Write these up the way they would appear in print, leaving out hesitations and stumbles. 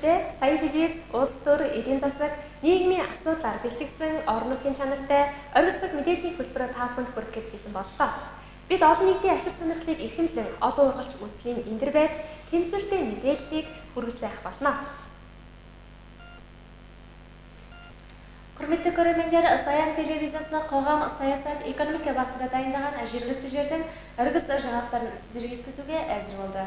хүргэлтээ сая телевиз, улс төр, эдийн засаг, нийгмийн асуудлаар бэлтгэсэн орон нутгийн чанартай оргилдог мэдээллийн хөтөлбөрөөр та бүхэнд хүрэхэд бэлэн боллоо. Бид олон нийтийн ашиг сонирхлыг эрхэмлэн олон ургалч үзлийн эндэр байж тэнцвэртэй мэдээллийг хүргэж байх болно. Құрметті көрермендер, Саян телевизиясы қоғам саясат экономика бағытында дайындаған жергілікті жердің іргіс жаңалықтарын сіздерге жеткізуге әзір болды.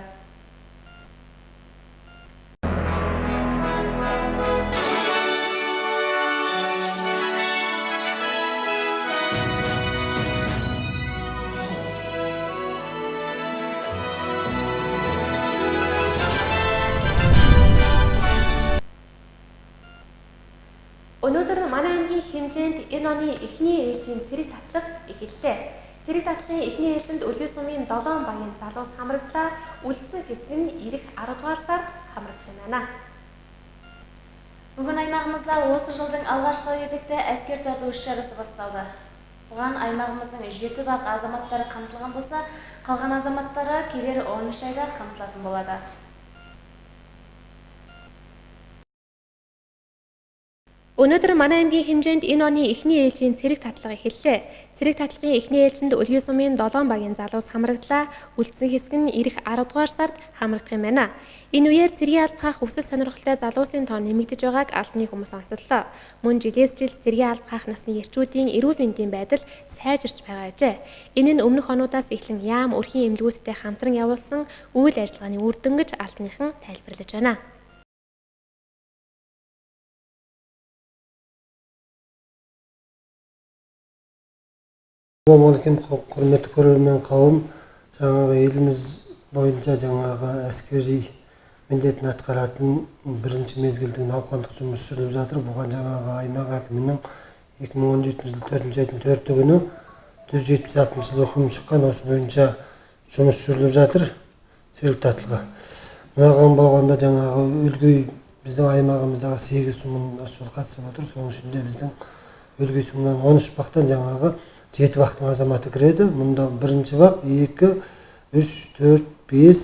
Өнөөдөр манай аймгийн хэмжээнд энэ оны эхний ээлжийн цэрэг татлага эхэллээ. Цэрэг татлагын эхний ээлжинд Өлгий сумын 7 багийн залуус хамрагдлаа. Үлдсэн хэсэг нь ирэх 10 дугаар сард хамрагдах юм байна. Бүгін аймағымызда осы жылдың алғашқы кезекте әскер тарту іс-шарасы басталды. Бұған аймағымыздың 7 бақ азаматтары қамтылған болса, қалған азаматтары келер 13 айда қамтылатын болады. Өнөөдөр манай аймгийн хэмжээнд энэ оны эхний ээлжийн цэрэг татлага эхэллээ. Цэрэг татлагын эхний ээлжинд Өлгий сумын 7 багийн залуус хамрагдлаа. Үлдсэн хэсэг нь ирэх 10 дугаар сард хамрагдах юм байна. Энэ үеэр цэргийн албахах хүсэл сонирхолтой залуусын тоо нэмэгдэж байгааг албаны хүмүүс онцоллоо. Мөн жилээс жил цэргийн албахах насны эрчүүдийн эрүүл мэндийн байдал сайжирч байгаа ажээ. Энэ нь өмнөх онуудаас эхлэн яам өрхийн эмнэлгүүдтэй хамтран явуулсан үйл ажиллагааны үр дүн гэж албаныхан тайлбарлаж байна. Assalamualaikum құрметті көрермен қауым, жаңағы еліміз бойынша жаңағы әскери міндетін атқаратын бірінші мезгілдің науқандық жұмыс жүріп жатыр. Бұған жаңағы аймақ әкімінің 2017 жылы 4 айдың 4 күні 176 жылы үкім шыққан, осы бойынша жұмыс жүріп жатыр. Церек татлығы. Мынаған болғанда жаңағы Өлгей біздің аймағымыздағы 8 сумын қатысып отыр. Соның ішінде біздің Өлгей сумынан 13 бақтан жаңағы 7 бақтың азаматы кіреді. Мұнда бірінші бақ, 2, 3, 4, 5,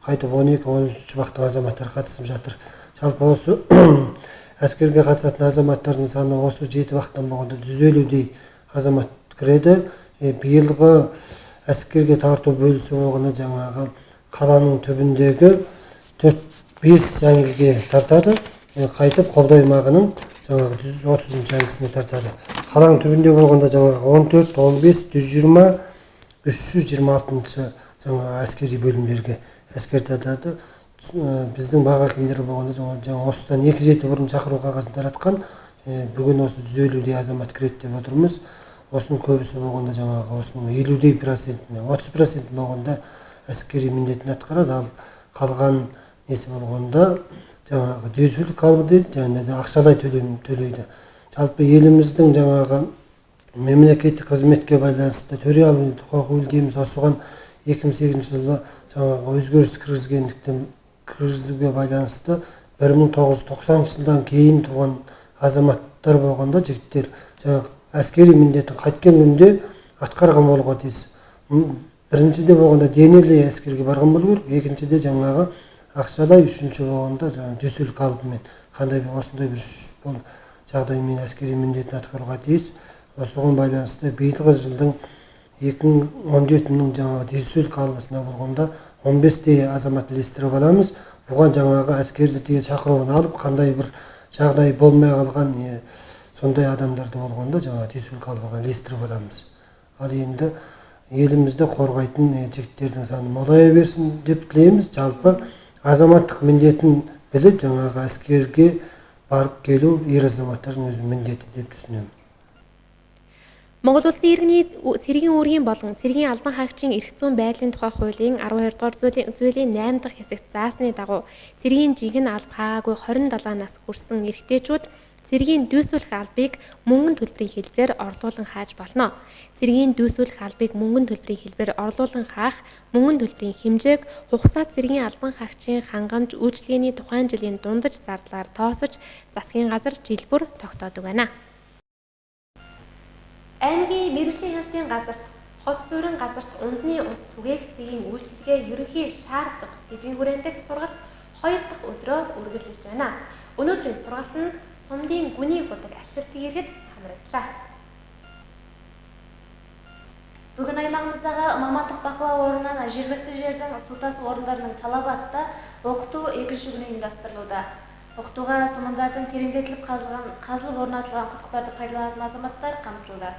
қайтып 12, 13 бақтың азаматтары қатысып жатыр. Жалпы осы әскерге қатысатын азаматтардың саны осы 7 бақтан болғанда 150-дей азамат кіреді. Биылғы әскерге тарту бөлісі болғанда жаңағы қаланың түбіндегі 4-5 жәңгіге тартады. Қайтып Қобда аймағының жаңағы 130 жәңгісіне тартады. Қаланың түбінде болғанда жаңағы 14, 15, 120, 326 жаңағы әскери бөлімдерге әскер тартады. Біздің бақ әкімдері болғанда жаңағы осыдан 2 жеті бұрын шақыру қағазын таратқан. Бүгін осы 150-дей азамат кіреді деп отырмыз. Осының көбісі болғанда жаңағы осының 50-дей процентіне, 30% болғанда әскери міндетін атқарады. Ал қалған несі болғанда жаңағы дөсілік алып дейді, және де ақшалай төлейді. Жалпы еліміздің жаңағы мемлекеттік қызметке байланысты төре алу құқығы дейміз, осыған 2008 жылы жаңағы өзгеріс кіргізуге байланысты 1990 жылдан кейін туған азаматтар болғанда жігіттер жаңағы әскери міндетін қайткен күнде атқарған болуға тиіс. Біріншіде болғанда денелі әскерге барған болу керек, екіншіде жаңағы ақшалай, үшінші болғанда дөсілік алыбымен қандай осындай бір жағдаймен әскери міндетін атқаруға тиіс. Осыған байланысты биылғы жылдың 2017-нің жаңағы дөсілік алыбысына болғанда 15-дей азамат ілестіріп аламыз. Бұған жаңағы әскерді деген шақыруын алып, қандай бір жағдай болмай қалған сондай адамдарды болғанда жаңағы дөсілік алыбыға ілестіріп аламыз. Ал енді елімізді қорғайтын жігіттердің саны молая берсін деп тілейміз. Жалпы азаматтық міндетін біліп, жаңағы әскерге барып келу ер азаматтардың өз міндеті деп түсінемін. Монгол улсын иргэний цэргийн үүргийн болон цэргийн албан хаагчийн эрх зүйн байдлын тухай хуулийн 12 дугаар зүйлийн 8 дахь хэсэгт заасны дагуу цэргийн жинхэнэ алба хаагаагүй 27 нас хүрсэн эрэгтэйчүүд цэргийн дүйцүүлэх албыг мөнгөн төлбөрийн хэлбэрээр орлуулан хааж болно. Цэргийн дүйцүүлэх албыг мөнгөн төлбөрийн хэлбэрээр орлуулан хаах мөнгөн төлбөрийн хэмжээг хугацаа цэргийн албан хаагчийн хангамж үйлчилгээний тухайн жилийн дундаж зардлаар тооцож засгийн газар жил бүр тогтоодог байна. Аймгийн мэргэжлийн хяналтын газарт, хот суурин газарт ундны ус түгээх цэгийн үйлчилгээ ерөнхий шаарддаг сэдвийн хүрээндэх сургалт 2 дахь өдрөө үргэлжилж байна. Өнөөдрийн сургалт нь сумдын гүний худаг ашиглалтыг иргэд хамрагдлаа. Бүгін аймағымыздағы мамандық бақылау орнынан жергілікті жердің су тасу орындарының талабы атты оқыту екінші күні ұйымдастырылуда. Оқытуға сумандардың тереңдетіліп қазылып орнатылған құдықтарды пайдаланатын азаматтар қамтылды.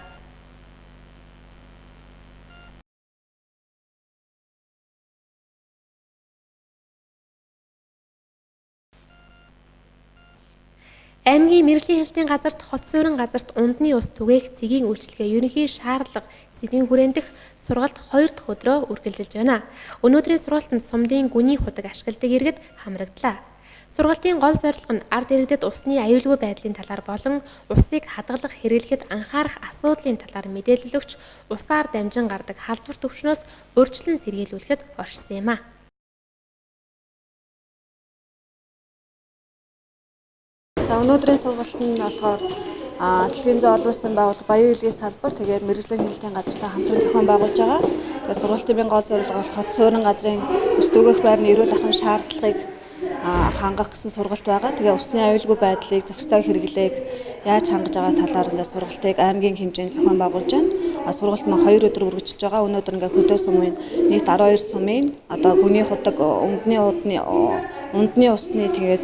Аймгийн мэргэжлийн хэлтийн газарт хот суурин газарт ундны ус түгээх цэгийн үйлчилгээ ерөнхий шаардлага сэдвийн хүрээн дэх сургалт 2 дахь өдрөө үргэлжилж байна. Өнөөдрийн сургалтанд сумдын гүний худаг ашигладаг иргэд хамрагдлаа. Сургалтын гол зорилго нь ард иргэдэд усны аюулгүй байдлын талаар болон усыг хадгалах хэрэглэхэд анхаарах асуудлын талаар мэдээлэл өгч усаар дамжин гардаг халдвар төвчнөөс урьдчилан сэргийлүүлэхэд оршсон юм а. За өнөөдрийн сургалт нь болохоор дэлхийн зөөн олон улсын байгууллага Баян Илгийн салбар тэгээд мэргэжлийн хэлтийн газартай хамтран зохион байгуулж байгаа. Тэгээд сургалтын гол зорилго бол хот суурин газрын ус түгээх байрны эрүүл ахуйн шаардлагыг хангах гэсэн сургалт байгаа. Тэгээ усны аюулгүй байдлыг зохистой хэрэглээг яаж хангаж байгаа талаар ингээд сургалтыг аймгийн хэмжээнд зохион байгуулж байна. Сургалт маань 2 өдөр үргэлжилж байгаа. Өнөөдөр ингээд хөдөө сумын нийт 12 сумын одоо гүний худаг ундны усны тэгээд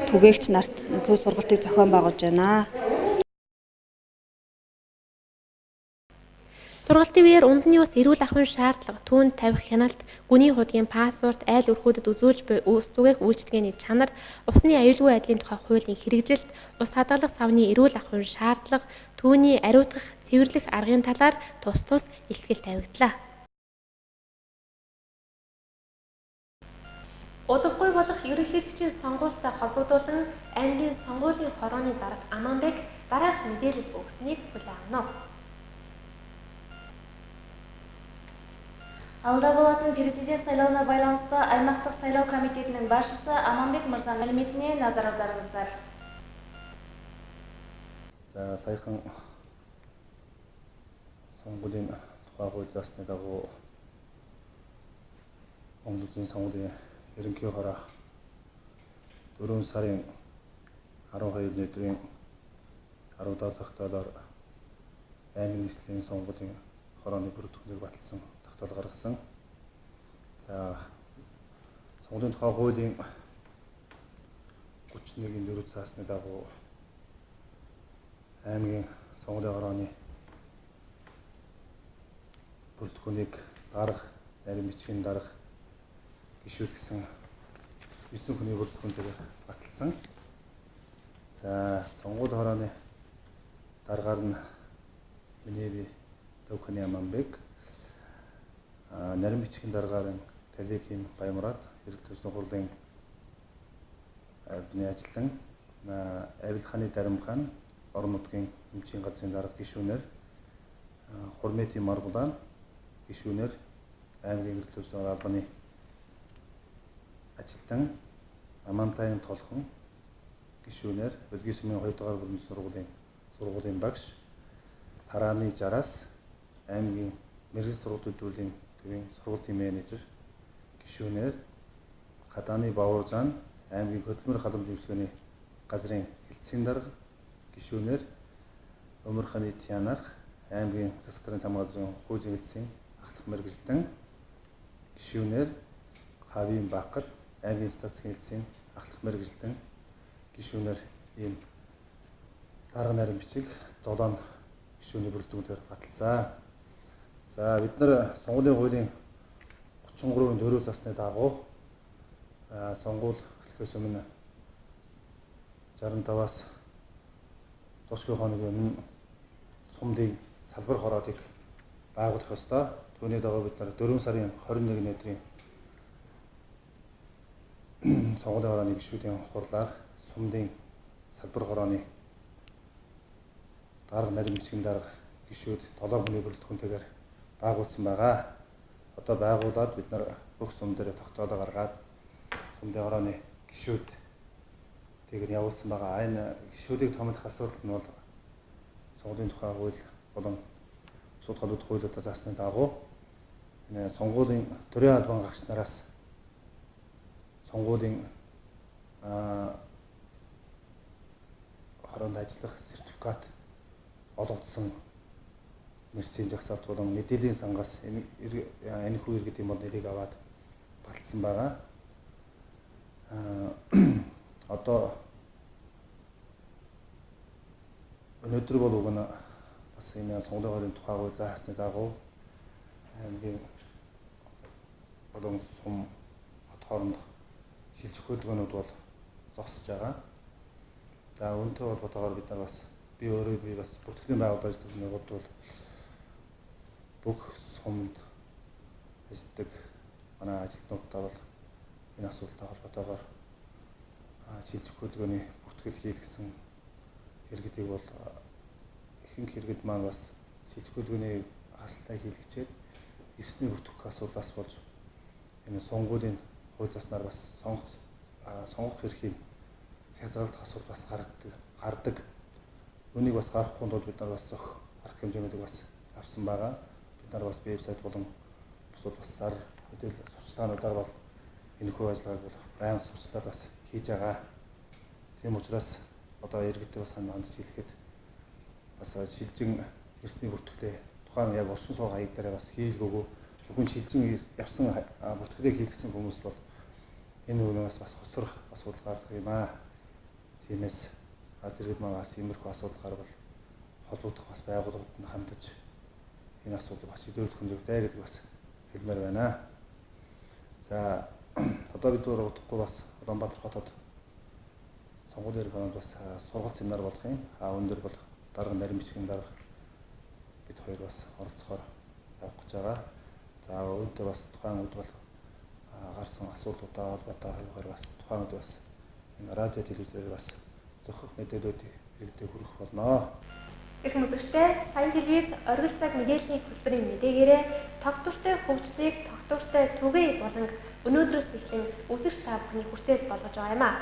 түгээгч нарт төв сургалтыг зохион байгуулж байна. Сургалтын үеэр ундны ус эрүүл ахуйн шаардлага, түүнд тавих хяналт, гүний худгийн пассворт, айл өрхүүдэд үзүүлж буй ус түгээх үйлчилгээний чанар, усны аюулгүй байдлын тухай хуулийн хэрэгжилт, ус хадгалах савны эрүүл ахуйн шаардлага, түүний ариутгах, цэвэрлэх аргын талаар тус тус илтгэл тавигдлаа. Удахгүй болох ерөнхийлөгчийн сонгуультай холбогдуулан аймгийн сонгуулийн хорооны дарга Аманбек дараах мэдээлэл өгсөнийг хүлээн авна. Алда болатын президент сайлауына байланысты аймақтық сайлау комитетінің басшысы Аманбек мырзаның мәліметіне назар аударыңыздар. За саяхан сонгуулийн тухай хууль заасны дагуу Монгол Улсын сонгуулийн ерөнхий хороо 4 сарын 12 өдрийн 10 дахь тогтоолоор аймгийн нийслэлийн сонгуулийн хорооны бүрэлдэхүүнийг баталсан тогтоол гаргасан. За сонгуулийн тухай хуулийн 31-ийн 4 заасны дагуу аймгийн сонгуулийн хорооны бүрэлдэхүүнийг дарга, нарийн бичгийн дарга гишүүд гэсэн 9 хүний бүрэлдэхүүнтэйгээр баталсан. За сонгуулийн хорооны даргаар нь миний бие Төвхөний Аманбек, нарийн бичгийн даргаар нь Талихийн Баямурат, эргэлт хүчний хурлын албаны ажилтан, Авилханы Даримхан, орон нутгийн эмчийн газрын дарга гишүүнээр, Хурметийн Маргулаан гишүүнээр, аймгийн эргэлт хүчний албаны ажилтан, Амантайын Толхон гишүүнээр, Өдгий сумын 2 дугаар бүрэн сургуулийн багш, Тарааны Жараас аймгийн мэргэжил сургууль төлөвлөлийн төвийн сургуулийн менежер гишүүнээр, Гадааны Бавууржаан аймгийн хөдөлмөр халамж үйлчилгээний газрын хэлтсийн дарга гишүүнээр, Өмөрханы Тянах аймгийн засаг даргын тамга газрын хуулийн хэлтсийн ахлах мэргэжилтэн гишүүнээр, Хавийн Бакат аймгийн статистикийн хэлтсийн ахлах мэргэжилтэн гишүүнээр ийм дарга нарийн бичиг 7 гишүүний бүрэлдэхүүнээр баталсан. За бид нар сонгуулийн хуулийн 33-ийн 4 засны дагуу сонгуул эхлэхээс өмнө 65-аас тусгай хоногийн өмнө сумдын салбар хороодыг байгуулах ёстой. Түүний дагуу бид нар 4 сарын 21-ний өдрийн сонгуулийн хорооны гишүүдийн хурлаар сумдын салбар хорооны дарга, нарийн бичгийн дарга гишүүд 7 хүний бүрэлдэхүүнтэйгээр байгуулсан байгаа. Одоо байгуулад бид нар бүх сум дээр тогтоолоо гаргаад сумдын хорооны гишүүд тэгээд явуулсан байгаа. Энэ гишүүдийг томлох асуудал нь бол сонгуулийн тухай хууль болон бусад гадууд хуулиудаас заасны дагуу сонгуулийн төрийн албан гагч нараас сонгуулийн хороонд ажиллах сертификат олгогдсон нэрсийн жагсаалт болон мэдээллийн сангаас энэхүү иргэд юм бол нэрийг аваад баталсан байгаа. Одоо өнөөдөр бол уг нь бас энэ сонгуулийн хорийн тухай хууль заасны дагуу аймгийн болон сум хот хоорондох шилжих хөдөлгөөнүүд бол зогсож байгаа. За үүнтэй холбоотойгоор бид нар бас би өөрөө бас бүртгэлийн байгууллага ажилладаг нэгд бол бүх сумд ажилладаг манай ажилтнуудаа бол энэ асуудалтай холбоотойгоор шилжих хөдөлгөөний бүртгэл хийлгэсэн иргэдийг бол ихэнх иргэд маань бас шилжих хөдөлгөөний хасалтай хийлгэчээд эрсний бүртгэх асуудлаас болж энэ сонгуулийн хууль заснаар бас сонгох эрхийн хязгаарлалт асуудал бас гардаг. Үүнийг бас гаргахгүй тулд бид нар бас зөх арга хэмжээнүүдийг бас авсан байгаа. Бид нар бас вебсайт болон бусад бас сар мэдээлэл сурчлагынуудаар бол энэхүү ажиллагааг бол байнга сурчлаад бас хийж байгаа. Тийм учраас одоо иргэдээ бас хандж хэлэхэд бас шилжин эрсний бүртгэлээ тухайн яг оршин суугын хаяг дээр бас хийлгөөгөө зөвхөн шилжин явсан бүртгэлээ хийлгэсэн хүмүүс бол энэ үгнээс бас хоцрох асуудал гардаг юм аа. Тиймээс иргэд маань бас иймэрхүү асуудал гарвал холбогдох бас байгууллагууд нь хандаж энэ асуудлыг бас шийдвэрлэх хэрэгтэй гэдэг бас хэлмээр байна. За одоо бид удахгүй бас Улаанбаатар хотод сонгуулийн хороонд бас сургалт семинар болох юм. Өндөр бол дарга нарийн бичгийн дарга бид хоёр бас оролцохоор явах гэж байгаа. За үүнтэй бас тухайн үед бол гарсан асуудлуудаа холбоотойгоор бас тухайн үед бас энэ радио телевизээр бас зохих мэдээлэлүүд иргэдэд хүргэх болно. Их үзэгчтэй сайн телевиз оргил цаг мэдээллийн хөтөлбөрийн мэдээгээрээ тогтвортой хөгжлийг тогтвортой түгэе болон өнөөдрөөс эхлэн үзэгч та бүхний хүртэл болгож байгаа юм аа.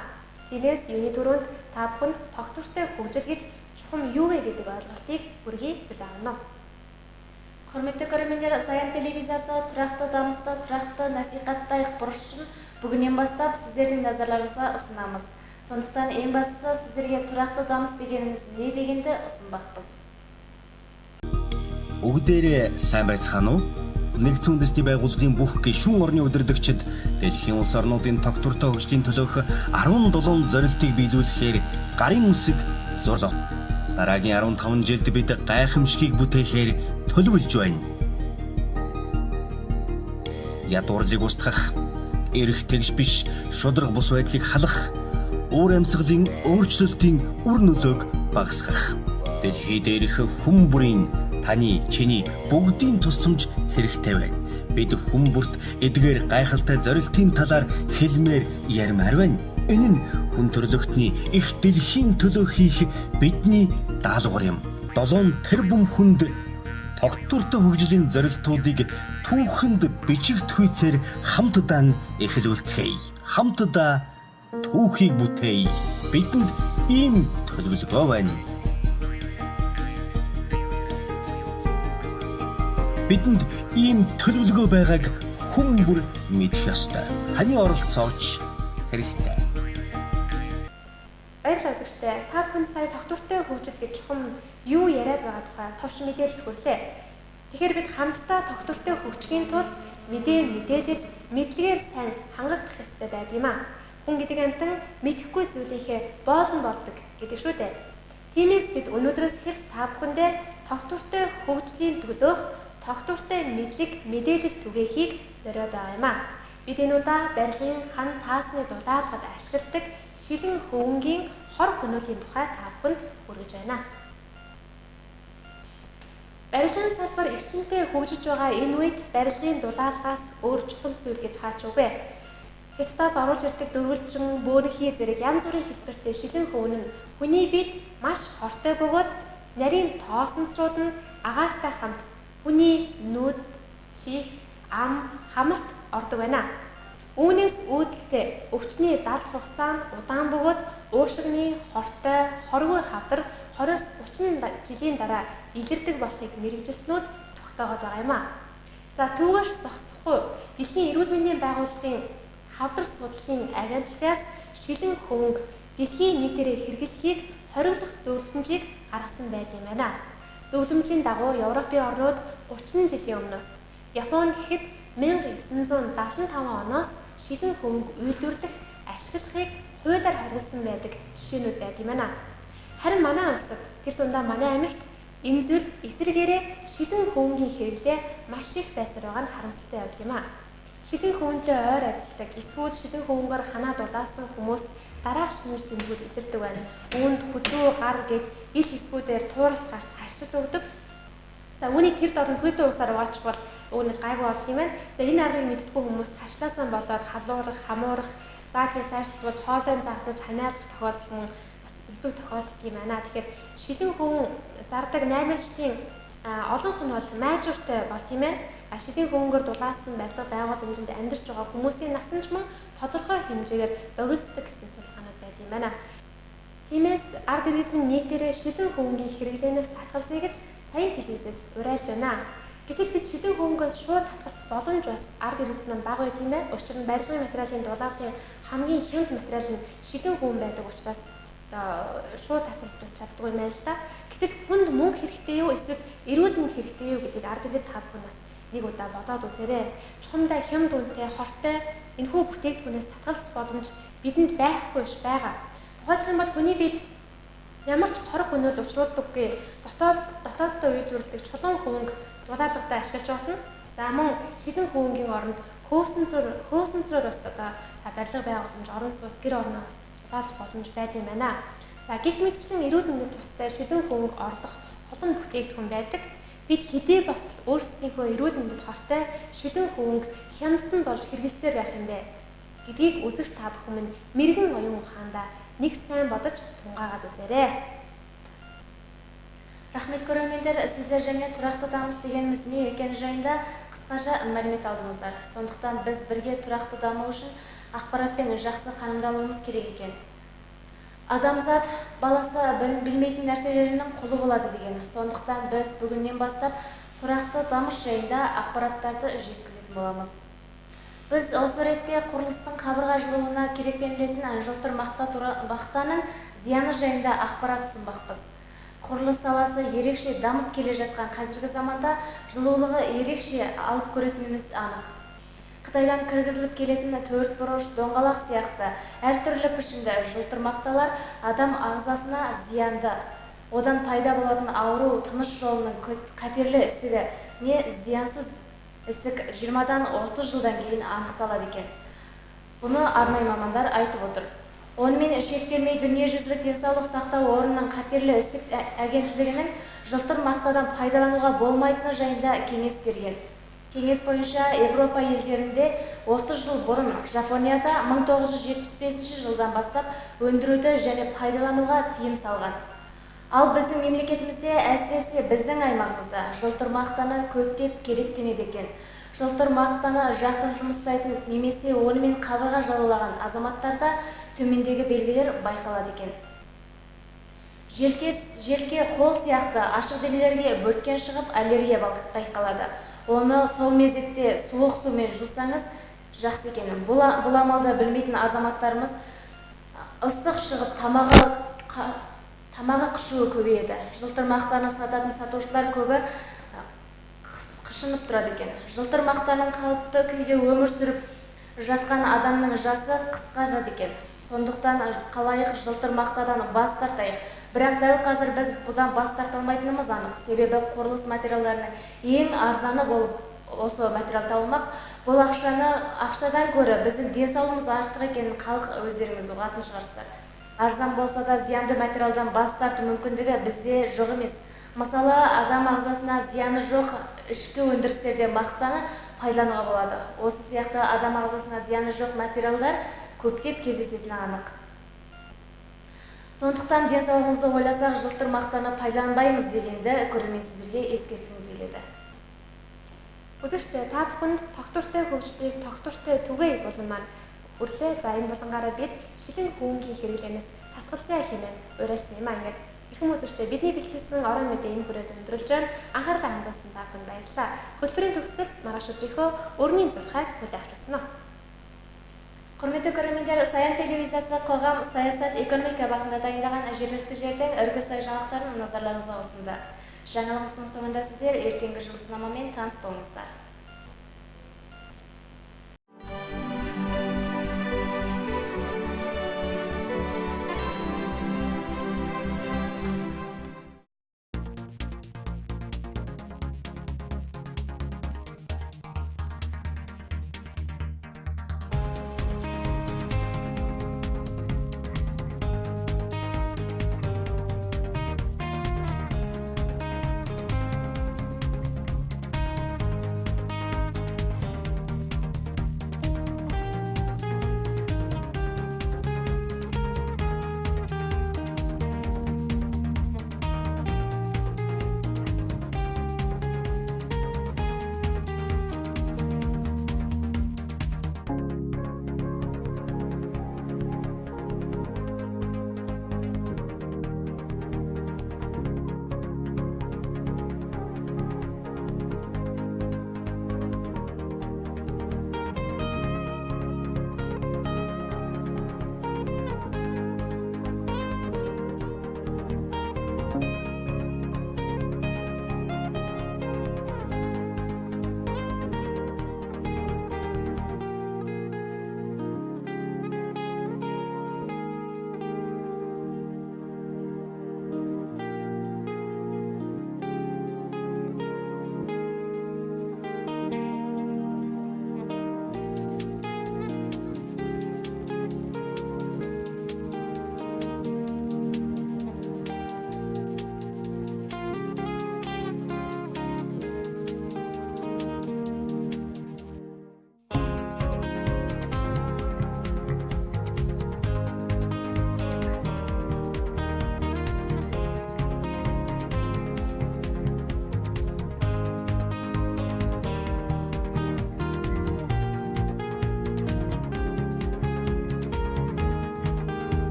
Тиймээс юуны түрүүнд та бүхэнд тогтвортой хөгжил гэж чухам юу вэ гэдэг ойлголтыг хүргэе билээ. Құрметті көрермендер, Саян телевизиясы тұрақты дамысты, тұрақты насихаттайық бұрышын бүгінен бастап сіздердің назарларыңызға ұсынамыз. Сондықтан ең бастысы сіздерге тұрақты дамыс дегеніміз не дегенді ұсынбақпыз. Бүгдээрээ сайн байцгаана уу? Нэгдсэн үндэсний байгууллагын бүх гишүүн орны удирдагчид дэлхийн улс орнуудын тогтвортой хөгжлийн төлөөх 17 зорилтыг биелүүлэхээр гарын үсэг зурлав. Дараагийн 15 жилд бид гайхамшигыг бүтээхээр төлөвлөж байна. Ядуурлыг устгах, эрх тэгш биш шудраг бус байдлыг халах, уур амьсгалын өөрчлөлтийн үр нөлөөг багасгах. Дэлхий дээрх хүн бүрийн таны, чиний бүгдийн тусламж хэрэгтэй байна. Бид хүн бүрт эдгээр гайхалтай зорилтын талаар хэлмээр ярмаар байна. Энэ нь хүн төрлөختний их дэлхийн төлөө хийх бидний даалгавар юм. 7 тэрбум хүнд тогтвортой хөгжлийн зорилтуудыг түүхэнд бичигдхүйцээр хамтдаа эхлүүлцгээе. Хамтдаа түүхийг бүтээе. Бидэнд ийм төлөвлөгөө байна. Бидэнд ийм төлөвлөгөө байгааг хүн бүр мэдэх ёстой. Таны оролцооч хэрэгтэй. Баярлалаа үзэгчтэй. Та бүхэн сая тогтвортой хөгжил гэж чухам юу яриад байгаа тухай товч мэдээлэл хүрлээ. Тэгэхээр бид хамтдаа тогтвортой хөгжихийн тулд мэдээлэл мэдлэгээр сайн хангагдах ёстой байдаг юм аа. Хүн гэдэг амтан мэдэхгүй зүйлийнхээ боолн болдог гэдэг шүү дээ. Тиймээс бид өнөөдрөөс эхэлж та бүхэндээ тогтвортой хөгжлийн төлөөх тогтвортой мэдээлэл түгээхийг зориод байгаа юм аа. Бид энэ удаа барилгын хан таасны дулаалгад ашигладаг шилэн хөвөнгийн хор хөнөөлийн тухай та бүхэнд хүргэж байна. Барилгын салбар эрчимтэй хөгжиж байгаа энэ үед барилгын дулаалгаас өөр чухал зүйл гэж хаач үгүй. Хятадаас оруулж ирдэг дөрвөлжин, бөөрийнхий зэрэг янз бүрийн хэлбэртэй шилэн хөвөн нь хүний биед маш хортой бөгөөд нарийн тоосонцрууд нь агаартай хамт хүний нүд, чих, ам, хамарт ордог байна. Үүнээс үүдэлтэй өвчний далд хугацаа нь удаан бөгөөд уушигны хортой, хоргүй хавдар 20-30 жилийн дараа илэрдэг болохыг мэрэгжилтнүүд тогтоогод байгаа юм аа. За түүгээс зогсохгүй дэлхийн эрүүл мэндийн байгууллагын хавдар судлалын агентлагаас шилэн хөвөнгө дэлхийн нийтээрээ хэрэглэхийг хориглох зөвлөмжийг гаргасан байт юм байна. Зөвлөмжийн дагуу Европын орнууд 30 жилийн өмнөөс Японд гэхэд 1975 оноос шилэн хөвөнгө үйлдвэрлэх, ашиглахыг хуулиар хориглосон байдаг жишээнүүд байт юм байна. Харин манай улсад тэр дундаа манай амьд энэ зүйл эсрэгээрээ шилэн хөвөнгийн хэрэглээ маш их байсаар байгаа нь харамсалтай явдал юм а. Шилэн хөвөнтэй ойр ажилладаг эсвэл шилэн хөвөнгөөр ханаа дулаасан хүмүүс дараах шинж тэмдгүүд илэрдэг байна. Үүнд хүзүү, гар гэд ил хэсгүүдээр тууралт гарч харшил өгдөг. За үүнийг тэр дорн хөдөө усаар уугачих бол үүнэл гайгүй болт юм байна. За энэ аргыг мэддэггүй хүмүүс харшлаасаа болоод халуурах, хамуурах, за тэгээд цаашлбал хоолой завхаж ханиалах тохиолдол нь бас илбэг тохиолддог юм байна. Тэгэхээр шилэн хөвөн зардаг 8-ачтын олонх нь бол майжууртай болт юм байна. Шилэн хөвөнгөөр дулаасан барилга байгууламжинд амьдарч байгаа хүмүүсийн насанчман тодорхой хэмжээгээр богиноцдог гэсэн судалгаанууд байд юм байна. Тиймээс ард иргэдийн нийтээрээ шилэн хөвөнгийн хэрэглэнээс татгалзъя гэж сайн телевизээс уриалж байна. Гэтэл бид шилэн хөвөнгөөс шууд татгалзах боломж бас ард иргэдэд нь бага байт юм байна. Учир нь барилгын материалын дулаалгын хамгийн хямд материал нь шилэн хөвөн байдаг учраас шууд татгалзах чаддгүй юм байна л да. Гэтэл хүнд мөнгө хэрэгтэй юу эсвэл эрүүл мэнд хэрэгтэй юу гэдгийг ард иргэд та бүхэн бас нэг удаа бодоод үзээрэй. Чухамдаа хямд үнэтэй, хортой энэхүү бүтээгдэхүүнээс татгалзах боломж бидэнд байхгүй биш байгаа. Тухайлбал юм бол хүний бид ямар ч хорог хөнөөл учруулдаггүй дотооддоо үйлдвэрлэдэг чулуун хөвөнгө дулаалгатай ашиглаж болно. За мөн шилэн хөвөнгийн оронд хөөсөнцрөөр бас одоо барилга байгууламж, орон сууц, гэр орноо бас дулаалгах боломж байдаг юм байна. За гэх мэтчлэн эрүүл мэндэд тустай шилэн хөвөнгө орлох олон бүтээгдэхүүн байдаг. Бид хэдий болтол өөрсдийнхөө эрүүл мэндэд хортой шилэн хөвөнгө хямдтан болж хэрэглэсээр байх юм бэ гэдгийг үзэгч та бүхэн минь мэрэгэн оюун ухаандаа нэг сайн бодож тунгаагаад үзээрэй. Рахмет көрермендер, сіздер және тұрақты дамыс дегеніміздің екені жайында қысқаша мәлімет алдыңыздар. Сондықтан біз бірге тұрақты даму үшін ақпаратпен жақсы қанымдалуымыз керек екен. Адамзат баласы білмейтін нәрселерінің құлы болады деген. Сондықтан біз бүгіннен бастап тұрақты дамыс жайында ақпараттарды жеткізетін боламыз. Біз осы ретте құрылыстың қабырға жылуына керектенетін жылтыр мақтаның зияны жайында ақпарат ұсынбақпыз. Құрылыс саласы ерекше дамып келе жатқан қазіргі заманда жылулығы ерекше алып көретініміз анық. Қытайдан кіргізіліп келетін төрт бұрыш, доңғалақ сияқты әртүрлі пішінді жылтыр мақталар адам ағзасына зиянды. Одан пайда болатын ауру, тыныс жолының қатерлі ісігі не зиянсыз ісік 20-дан 30 жылдан кейін анықталады екен. Бұны арнайы мамандар айтып отыр. Онымен шектелмей дүниежүзілік денсаулық сақтау орнының қатерлі ісік агенттігінің жылтыр мақтадан пайдалануға болмайтыны жайында кеңес берген. Кеңес бойынша Европа елдерінде 30 жыл бұрын Жапонияда 1975 жылдан бастап өндіруді және пайдалануға тыйым салған. Ал біздің мемлекетімізде, әсіресе біздің аймағымызда жылтыр мақтаны көптеп керектенеді екен. Жылтыр мақтаны жақын жұмыстайтын немесе онымен қабырға жалаулаған азаматтарда төмендегі белгілер байқалады екен. Желке, қол сияқты ашық денелерге бөрткен шығып аллергия байқалады. Оны сол мезетте суық сумен жусаңыз жақсы екенін. Бұл амалды білмейтін азаматтарымыз ыстық шығып тамағы қышуы көбейеді. Жылтыр мақтаны сататын сатушылар көбі қышынып тұрады екен. Жылтыр мақтаның қалыпты күйде өмір сүріп жатқан адамның жасы қысқа жады екен. Сондықтан қалайық жылтыр мақтадан бас тартайық. Бірақ дәл қазір біз бұдан бас тарта алмайтынымыз анық. Себебі құрылыс материалдарының ең арзаны болып осы материал табылмақ. Бұл ақшадан көрі біздің денсаулығымыз артық екенін халық өздеріңіз ұғатын шығарсыздар. Арзан болса да зиянды материалдан бас тарту мүмкіндігі бізде жоқ емес. Мысалы, адам ағзасына зияны жоқ ішкі өндірістерде мақтаны пайдалануға болады. Осы сияқты адам ағзасына зияны жоқ материалдар көптеп кездесетіні анық. Сондықтан денсаулығымызды ойласақ, жылтыр мақтаны пайдаланбаймыз дегенді көрермен сіздерге ескерткіміз келеді. Үзэгчдээ та бүхэнд тогтвортой хөгжлийг тогтвортой түгэе болон маань хүрлээ. За энэ болонгаараа бид шилэн хөвөнгийн хэрэглэнээс татгалзъя хэмээн уриалсан юм аа. Ингээд ихэнх үзэгчдээ бидний бэлтгэсэн орон мэдээ энэ хүрээд өндөрлж байна. Анхаарлаа хандуулсан та бүхэнд баярлалаа. Хөтөлбөрийн төгсгөл маргааш өдрийнхөө өргөний зурхайг хүлээн авч байна. Құрметті көрермендер, Саян телевизиясы қоғам, саясат, экономика бағытында дайындаған жергілікті жердің іргесай жаңалықтарын назарларыңызға ұсынды. Жаңалығымыздың соңында сіздер ертеңгі жұлдызнамамен таныс болыңыздар.